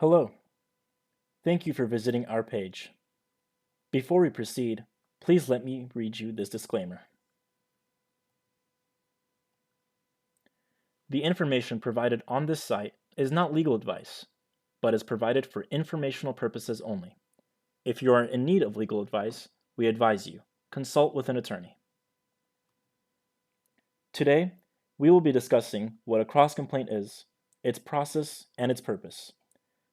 Hello. Thank you for visiting our page. Before we proceed, please let me read you this disclaimer. The information provided on this site is not legal advice, but is provided for informational purposes only. If you are in need of legal advice, we advise you consult with an attorney. Today, we will be discussing what a cross-complaint is, its process, and its purpose.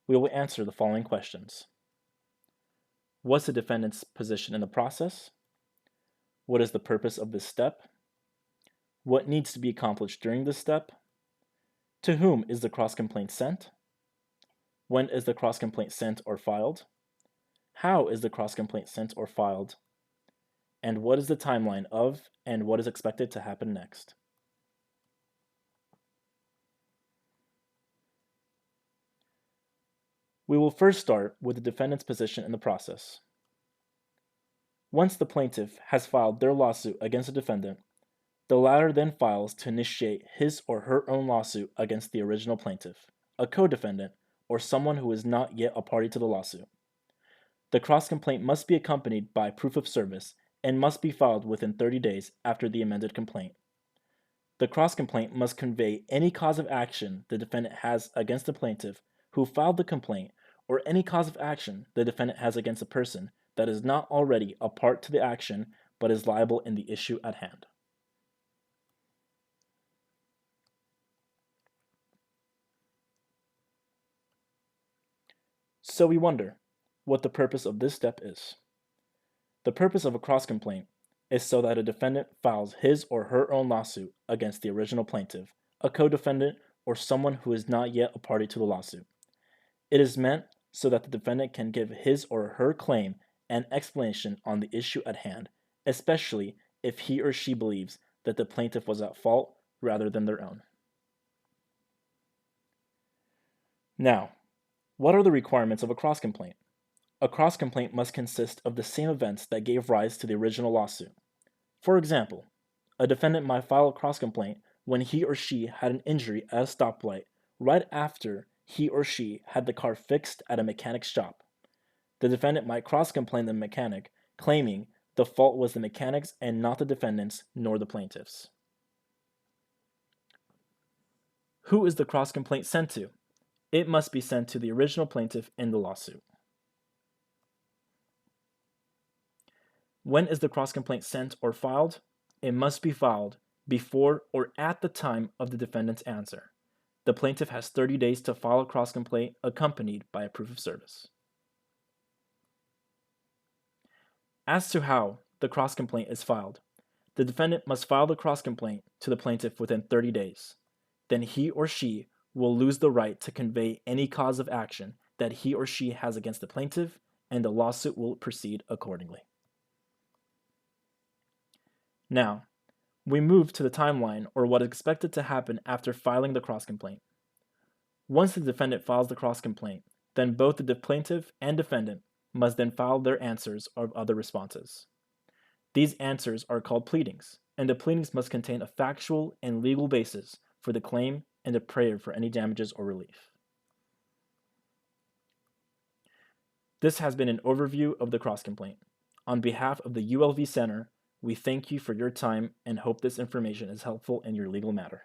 We will answer the following questions. What's the defendant's position in the process? What is the purpose of this step? What needs to be accomplished during this step? To whom is the cross-complaint sent? When is the cross-complaint sent or filed? How is the cross-complaint sent or filed? And what is the timeline of and what is expected to happen next? We will first start with the defendant's position in the process. Once the plaintiff has filed their lawsuit against the defendant, the latter then files to initiate his or her own lawsuit against the original plaintiff, a co-defendant, or someone who is not yet a party to the lawsuit. The cross-complaint must be accompanied by proof of service and must be filed within 30 days after the amended complaint. The cross-complaint must convey any cause of action the defendant has against the plaintiff who filed the complaint or any cause of action the defendant has against a person that is not already a part to the action but is liable in the issue at hand. So we wonder what the purpose of this step is. The purpose of a cross-complaint is so that a defendant files his or her own lawsuit against the original plaintiff, a co-defendant, or someone who is not yet a party to the lawsuit. It is meant so that the defendant can give his or her claim and explanation on the issue at hand, especially if he or she believes that the plaintiff was at fault rather than their own. Now, what are the requirements of a cross-complaint? A cross-complaint must consist of the same events that gave rise to the original lawsuit. For example, a defendant might file a cross-complaint when he or she had an injury at a stoplight right after he or she had the car fixed at a mechanic's shop. The defendant might cross-complain the mechanic, claiming the fault was the mechanic's and not the defendant's nor the plaintiff's. Who is the cross-complaint sent to? It must be sent to the original plaintiff in the lawsuit. When is the cross-complaint sent or filed? It must be filed before or at the time of the defendant's answer. The plaintiff has 30 days to file a cross-complaint accompanied by a proof of service. As to how the cross-complaint is filed, the defendant must file the cross-complaint to the plaintiff within 30 days. Then he or she will lose the right to convey any cause of action that he or she has against the plaintiff, and the lawsuit will proceed accordingly. Now, we move to the timeline or what is expected to happen after filing the cross-complaint. Once the defendant files the cross-complaint, then both the plaintiff and defendant must then file their answers or other responses. These answers are called pleadings, and the pleadings must contain a factual and legal basis for the claim and a prayer for any damages or relief. This has been an overview of the cross-complaint. On behalf of the ULV Center, we thank you for your time and hope this information is helpful in your legal matter.